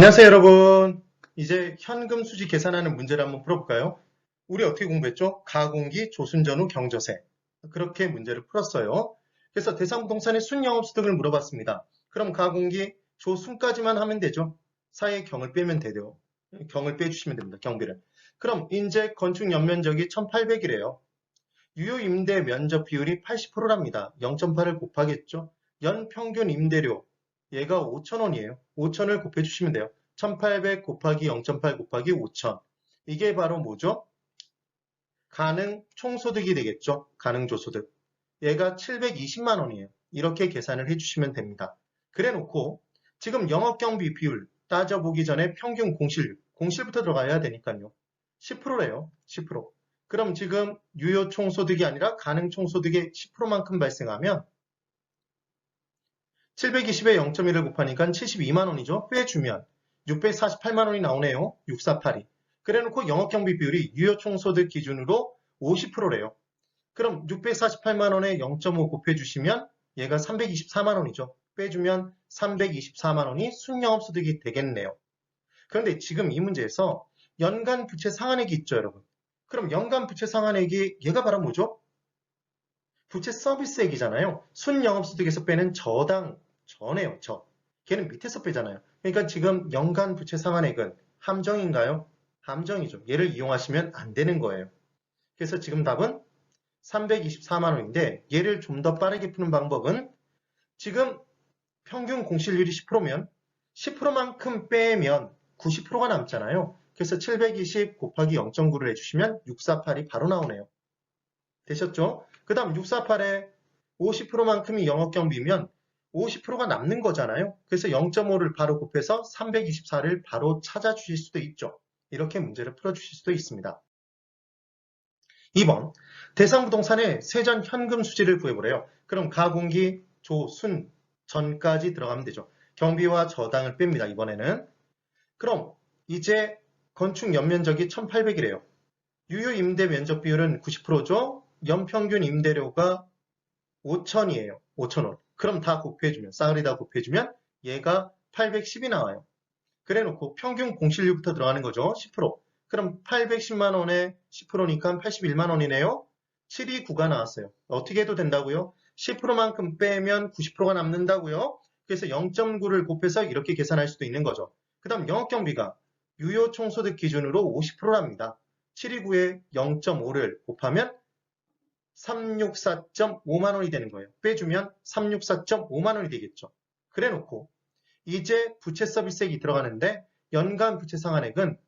안녕하세요, 여러분. 이제 현금 수지 계산하는 문제를 한번 풀어볼까요? 우리 어떻게 공부했죠? 가공기, 조순전후, 경저세. 그렇게 문제를 풀었어요. 그래서 대상부동산의 순영업소득을 물어봤습니다. 그럼 가공기, 조순까지만 하면 되죠. 사이에 경을 빼면 되죠. 경을 빼주시면 됩니다. 경비를. 그럼 이제 건축 연면적이 1800이래요. 유효 임대 면적 비율이 80%랍니다. 0.8을 곱하겠죠. 연 평균 임대료 얘가 5,000원이에요. 5,000을 곱해주시면 돼요. 1800 곱하기 0.8 곱하기 5,000. 이게 바로 뭐죠? 가능 총소득이 되겠죠. 가능조소득. 얘가 720만 원이에요. 이렇게 계산을 해주시면 됩니다. 그래 놓고 지금 영업경비 비율 따져보기 전에 평균 공실부터 들어가야 되니까요. 10%래요. 10%. 그럼 지금 유효 총소득이 아니라 가능 총소득의 10%만큼 발생하면 720에 0.1을 곱하니까 72만 원이죠. 빼주면 648만 원이 나오네요. 6482. 그래놓고 영업경비 비율이 유효 총소득 기준으로 50%래요. 그럼 648만 원에 0.5 곱해주시면 얘가 324만 원이죠. 빼주면 324만 원이 순영업소득이 되겠네요. 그런데 지금 이 문제에서 연간 부채 상환액이 있죠, 여러분. 그럼 연간 부채 상환액이 얘가 바로 뭐죠? 부채 서비스액이잖아요. 순영업소득에서 빼는 저네요, 저. 걔는 밑에서 빼잖아요. 그러니까 지금 연간 부채 상환액은 함정인가요? 함정이죠. 얘를 이용하시면 안 되는 거예요. 그래서 지금 답은 324만 원인데 얘를 좀 더 빠르게 푸는 방법은 지금 평균 공실률이 10%면 10%만큼 빼면 90%가 남잖아요. 그래서 720 곱하기 0.9를 해주시면 6482 바로 나오네요. 되셨죠? 그 다음 648에 50%만큼이 영업경비면 50%가 남는 거잖아요. 그래서 0.5를 바로 곱해서 324를 바로 찾아주실 수도 있죠. 이렇게 문제를 풀어주실 수도 있습니다. 2번, 대상부동산의 세전 현금 수지를 구해보래요. 그럼 가공기, 조, 순, 전까지 들어가면 되죠. 경비와 저당을 뺍니다. 이번에는. 그럼 이제 건축 연면적이 1800이래요. 유효 임대 면적 비율은 90%죠. 연평균 임대료가 5,000이에요. 5,000원. 그럼 다 곱해주면, 싸그리 다 곱해주면 얘가 810이 나와요. 그래 놓고 평균 공실률부터 들어가는 거죠. 10%. 그럼 810만 원에 10%니까 81만 원이네요. 729가 나왔어요. 어떻게 해도 된다고요? 10%만큼 빼면 90%가 남는다고요? 그래서 0.9를 곱해서 이렇게 계산할 수도 있는 거죠. 그 다음 영업경비가 유효 총소득 기준으로 50%랍니다. 729에 0.5를 곱하면 364.5만 원이 되는 거예요. 빼주면 364.5만 원이 되겠죠. 그래 놓고 이제 부채 서비스액이 들어가는데 연간 부채 상환액은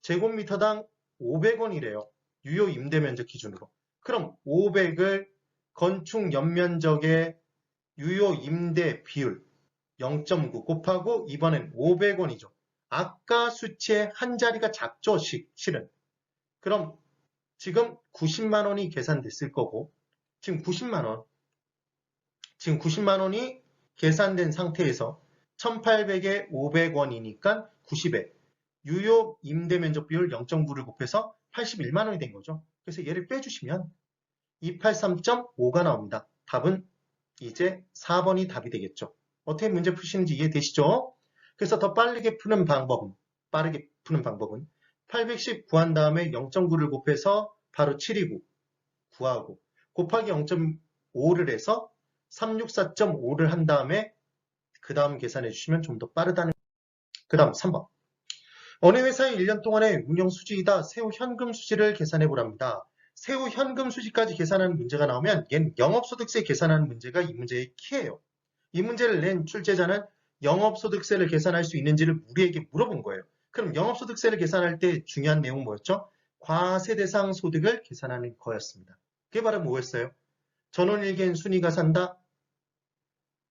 제곱미터당 500원이래요. 유효 임대면적 기준으로. 그럼 500을 건축 연면적의 유효 임대 비율 0.9 곱하고 이번엔 500원이죠. 아까 수치의 한 자리가 작죠, 실은. 그럼 지금 90만 원이 계산됐을 거고 지금 90만 원이 계산된 상태에서 1800에 500원이니까 90에 유효 임대면적 비율 0.9를 곱해서 81만 원이 된 거죠. 그래서 얘를 빼주시면 283.5가 나옵니다. 답은 이제 4번이 답이 되겠죠. 어떻게 문제 푸시는지 이해되시죠? 그래서 더 빠르게 푸는 방법은 810 구한 다음에 0.9를 곱해서 바로 729 구하고 곱하기 0.5를 해서 364.5를 한 다음에 그 다음 계산해 주시면 좀 더 빠르다는. 그 다음 3번. 어느 회사의 1년 동안의 운영 수지이다. 세후 현금 수지를 계산해 보랍니다. 세후 현금 수지까지 계산하는 문제가 나오면 얘는 영업소득세 계산하는 문제가 이 문제의 키예요. 이 문제를 낸 출제자는 영업소득세를 계산할 수 있는지를 우리에게 물어본 거예요. 그럼 영업소득세를 계산할 때 중요한 내용은 뭐였죠? 과세 대상 소득을 계산하는 거였습니다. 그게 바로 뭐였어요? 전원일개인 순이가 산다.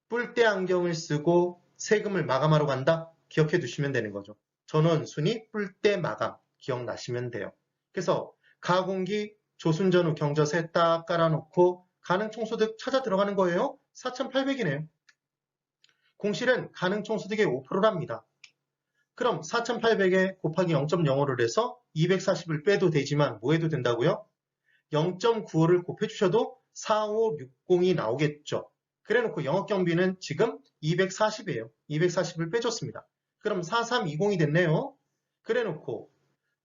뿔대 안경을 쓰고 세금을 마감하러 간다. 기억해 두시면 되는 거죠. 전원, 순이, 뿔대, 마감 기억나시면 돼요. 그래서 가공기, 조순전후, 경저세 딱 깔아놓고 가능총소득 찾아 들어가는 거예요. 4,800이네요. 공실은 가능총소득의 5%랍니다. 그럼 4,800에 곱하기 0.05를 해서 240을 빼도 되지만 뭐 해도 된다고요? 0.95를 곱해주셔도 4560이 나오겠죠. 그래 놓고 영업경비는 지금 240이에요. 240을 빼줬습니다. 그럼 4320이 됐네요. 그래 놓고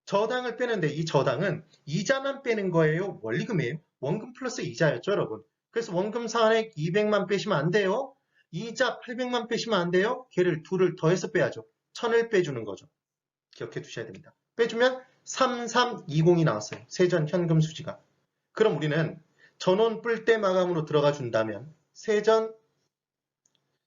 저당을 빼는데 이 저당은 이자만 빼는 거예요? 원리금이에요? 원금 플러스 이자였죠, 여러분. 그래서 원금 상환액 200만 빼시면 안 돼요. 이자 800만 빼시면 안 돼요. 걔를 둘을 더해서 빼야죠. 1000을 빼주는 거죠. 기억해 두셔야 됩니다. 빼주면 3320이 나왔어요. 세전 현금 수지가. 그럼 우리는 전원 뿔대 마감으로 들어가 준다면 세전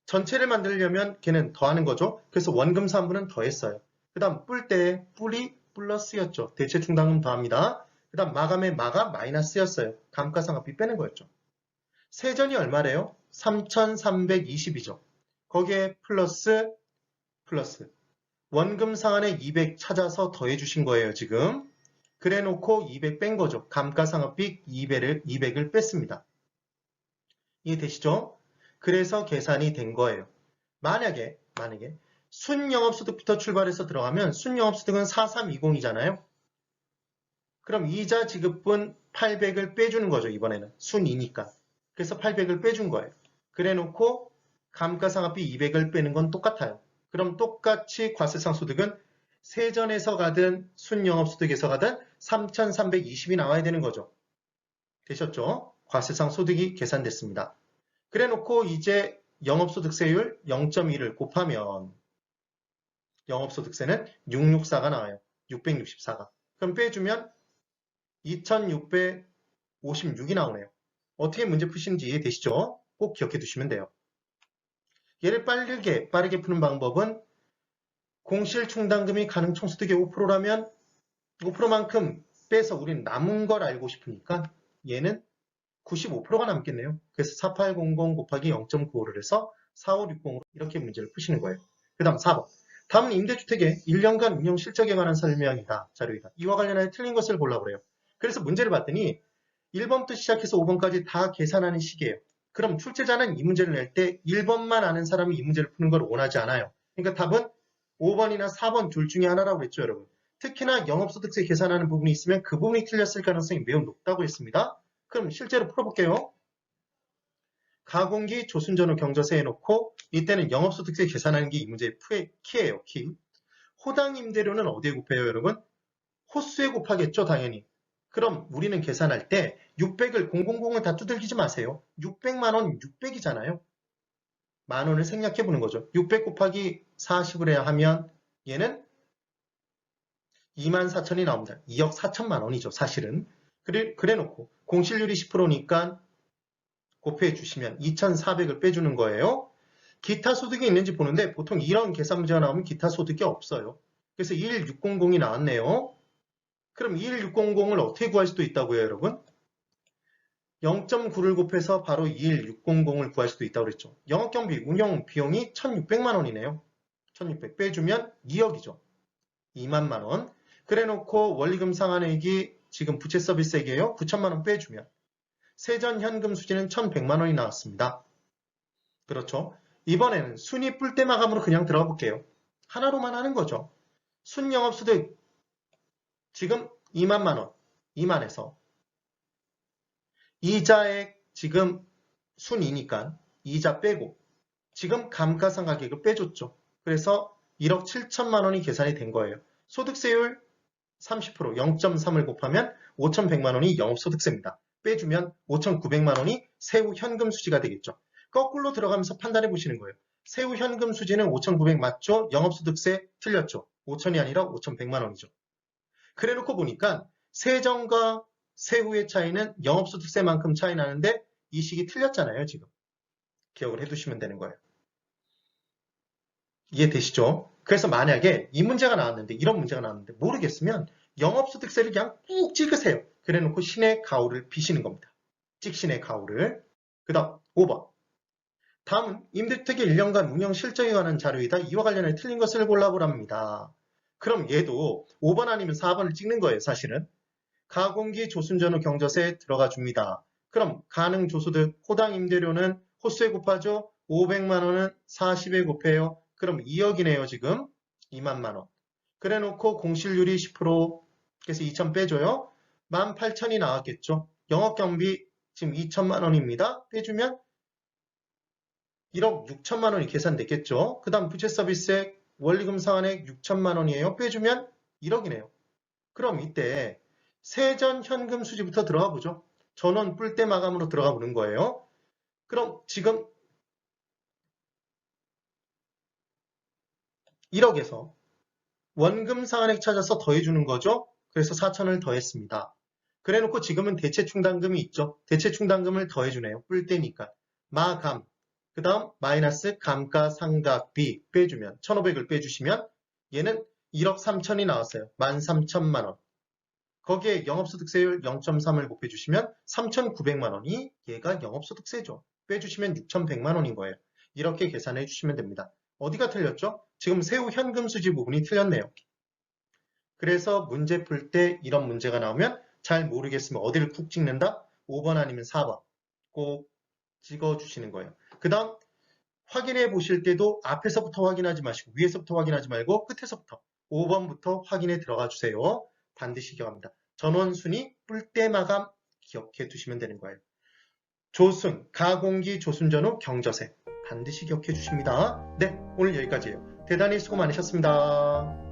전체를 만들려면 걔는 더하는 거죠. 그래서 원금 3분은 더했어요. 그 다음 뿔대에 뿔이 플러스였죠. 대체 충당금 더합니다. 그 다음 마감의 마가 마이너스였어요. 감가상각비 빼는 거였죠. 세전이 얼마래요? 3,320이죠. 거기에 플러스 원금 상환에 200 찾아서 더해 주신 거예요. 지금. 그래 놓고 200 뺀 거죠. 감가상각비 200을 뺐습니다. 이해되시죠? 그래서 계산이 된 거예요. 만약에 순영업소득부터 출발해서 들어가면 순영업소득은 4320이잖아요. 그럼 이자 지급분 800을 빼주는 거죠. 이번에는 순이니까. 그래서 800을 빼준 거예요. 그래 놓고 감가상각비 200을 빼는 건 똑같아요. 그럼 똑같이 과세상소득은 세전에서 가든 순영업소득에서 가든 3,320이 나와야 되는 거죠. 되셨죠? 과세상소득이 계산됐습니다. 그래 놓고 이제 영업소득세율 0.1을 곱하면 영업소득세는 664가 나와요. 664가. 그럼 빼주면 2656이 나오네요. 어떻게 문제 푸시는지 이해되시죠? 꼭 기억해 두시면 돼요. 얘를 빠르게 푸는 방법은 공실충당금이 가능총소득의 5%라면 5%만큼 빼서 우리는 남은 걸 알고 싶으니까 얘는 95%가 남겠네요. 그래서 4800 곱하기 0.95를 해서 4560으로 이렇게 문제를 푸시는 거예요. 그 다음 4번. 다음은 임대주택의 1년간 운영 실적에 관한 설명이다. 자료이다. 이와 관련하여 틀린 것을 골라보래요. 그래서 문제를 봤더니 1번부터 시작해서 5번까지 다 계산하는 식이에요. 그럼 출제자는 이 문제를 낼 때 1번만 아는 사람이 이 문제를 푸는 걸 원하지 않아요. 그러니까 답은 5번이나 4번 둘 중에 하나라고 했죠, 여러분. 특히나 영업소득세 계산하는 부분이 있으면 그 부분이 틀렸을 가능성이 매우 높다고 했습니다. 그럼 실제로 풀어볼게요. 가공기 조순전후 경조세 해놓고 이때는 영업소득세 계산하는 게 이 문제의 키예요. 키. 호당 임대료는 어디에 곱해요, 여러분? 호수에 곱하겠죠, 당연히. 그럼 우리는 계산할 때 600을 000을 다 두들기지 마세요. 600만 원 600이잖아요. 만 원을 생략해 보는 거죠. 600 곱하기 40을 해야 하면 얘는 24,000이 나옵니다. 2억 4천만 원이죠, 사실은. 그래 놓고 공실률이 10%니까 곱해 주시면 2,400을 빼주는 거예요. 기타 소득이 있는지 보는데 보통 이런 계산 문제가 나오면 기타 소득이 없어요. 그래서 21600이 나왔네요. 그럼 21600을 어떻게 구할 수도 있다고요, 여러분? 0.9를 곱해서 바로 21600을 구할 수도 있다고 그랬죠. 영업경비 운영 비용이 1,600만 원이네요. 1,600 빼주면 2억이죠. 2만만 원. 그래 놓고 원리금 상환액이 지금 부채 서비스액이에요. 9천만 원 빼주면 세전 현금 수지는 1,100만 원이 나왔습니다. 그렇죠. 이번에는 순위 뿔대 마감으로 그냥 들어가 볼게요. 하나로만 하는 거죠. 순영업소득 지금 2만만 원, 2만에서 이자액 지금 순이니까 이자 빼고 지금 감가상각액을 빼줬죠. 그래서 1억 7천만 원이 계산이 된 거예요. 소득세율 30%, 0.3을 곱하면 5,100만 원이 영업소득세입니다. 빼주면 5,900만 원이 세후 현금 수지가 되겠죠. 거꾸로 들어가면서 판단해 보시는 거예요. 세후 현금 수지는 5,900 맞죠? 영업소득세 틀렸죠. 5,000이 아니라 5,100만 원이죠. 그래 놓고 보니까 세전과 세후의 차이는 영업소득세만큼 차이 나는데 이 식이 틀렸잖아요, 지금. 기억을 해두시면 되는 거예요. 이해되시죠? 그래서 만약에 이 문제가 나왔는데, 이런 문제가 나왔는데 모르겠으면 영업소득세를 그냥 꾹 찍으세요. 그래 놓고 신의 가오를 비시는 겁니다. 찍신의 가오를. 그 다음 5번. 다음은 임대주택의 1년간 운영 실적에 관한 자료이다. 이와 관련해 틀린 것을 골라보랍니다. 그럼 얘도 5번 아니면 4번을 찍는 거예요, 사실은. 가공기 조순전후 경조세 들어가 줍니다. 그럼 가능 조소득 호당 임대료는 호수에 곱하죠. 500만 원은 40에 곱해요. 그럼 2억이네요, 지금. 2만만 원. 그래 놓고 공실률이 10%. 그래서 2천 빼줘요. 18,000이 나왔겠죠. 영업경비 지금 2천만 원입니다. 빼주면 1억 6천만 원이 계산됐겠죠. 그 다음 부채 서비스액 원리금 상환액 6천만 원이에요. 빼주면 1억이네요. 그럼 이때 세전 현금 수지부터 들어가 보죠. 전원 뿔대 마감으로 들어가 보는 거예요. 그럼 지금 1억에서 원금 상환액 찾아서 더해주는 거죠. 그래서 4천을 더했습니다. 그래놓고 지금은 대체 충당금이 있죠. 대체 충당금을 더해주네요. 뿔대니까. 마감. 그 다음 마이너스 감가상각비 빼주면 1,500을 빼주시면 얘는 1억 3천이 나왔어요. 13,000만 원. 거기에 영업소득세율 0.3을 곱해주시면 3,900만 원이 얘가 영업소득세죠. 빼주시면 6,100만 원인 거예요. 이렇게 계산해 주시면 됩니다. 어디가 틀렸죠? 지금 세후 현금 수지 부분이 틀렸네요. 그래서 문제 풀 때 이런 문제가 나오면 잘 모르겠으면 어디를 쿡 찍는다? 5번 아니면 4번 꼭 찍어주시는 거예요. 그 다음 확인해 보실 때도 앞에서부터 확인하지 마시고 위에서부터 확인하지 말고 끝에서부터 5번부터 확인해 들어가 주세요. 반드시 기억합니다. 전원순위 뿔대 마감 기억해 두시면 되는 거예요. 조순, 가공기 조순 전후 경저세 반드시 기억해 주십니다. 네, 오늘 여기까지예요. 대단히 수고 많으셨습니다.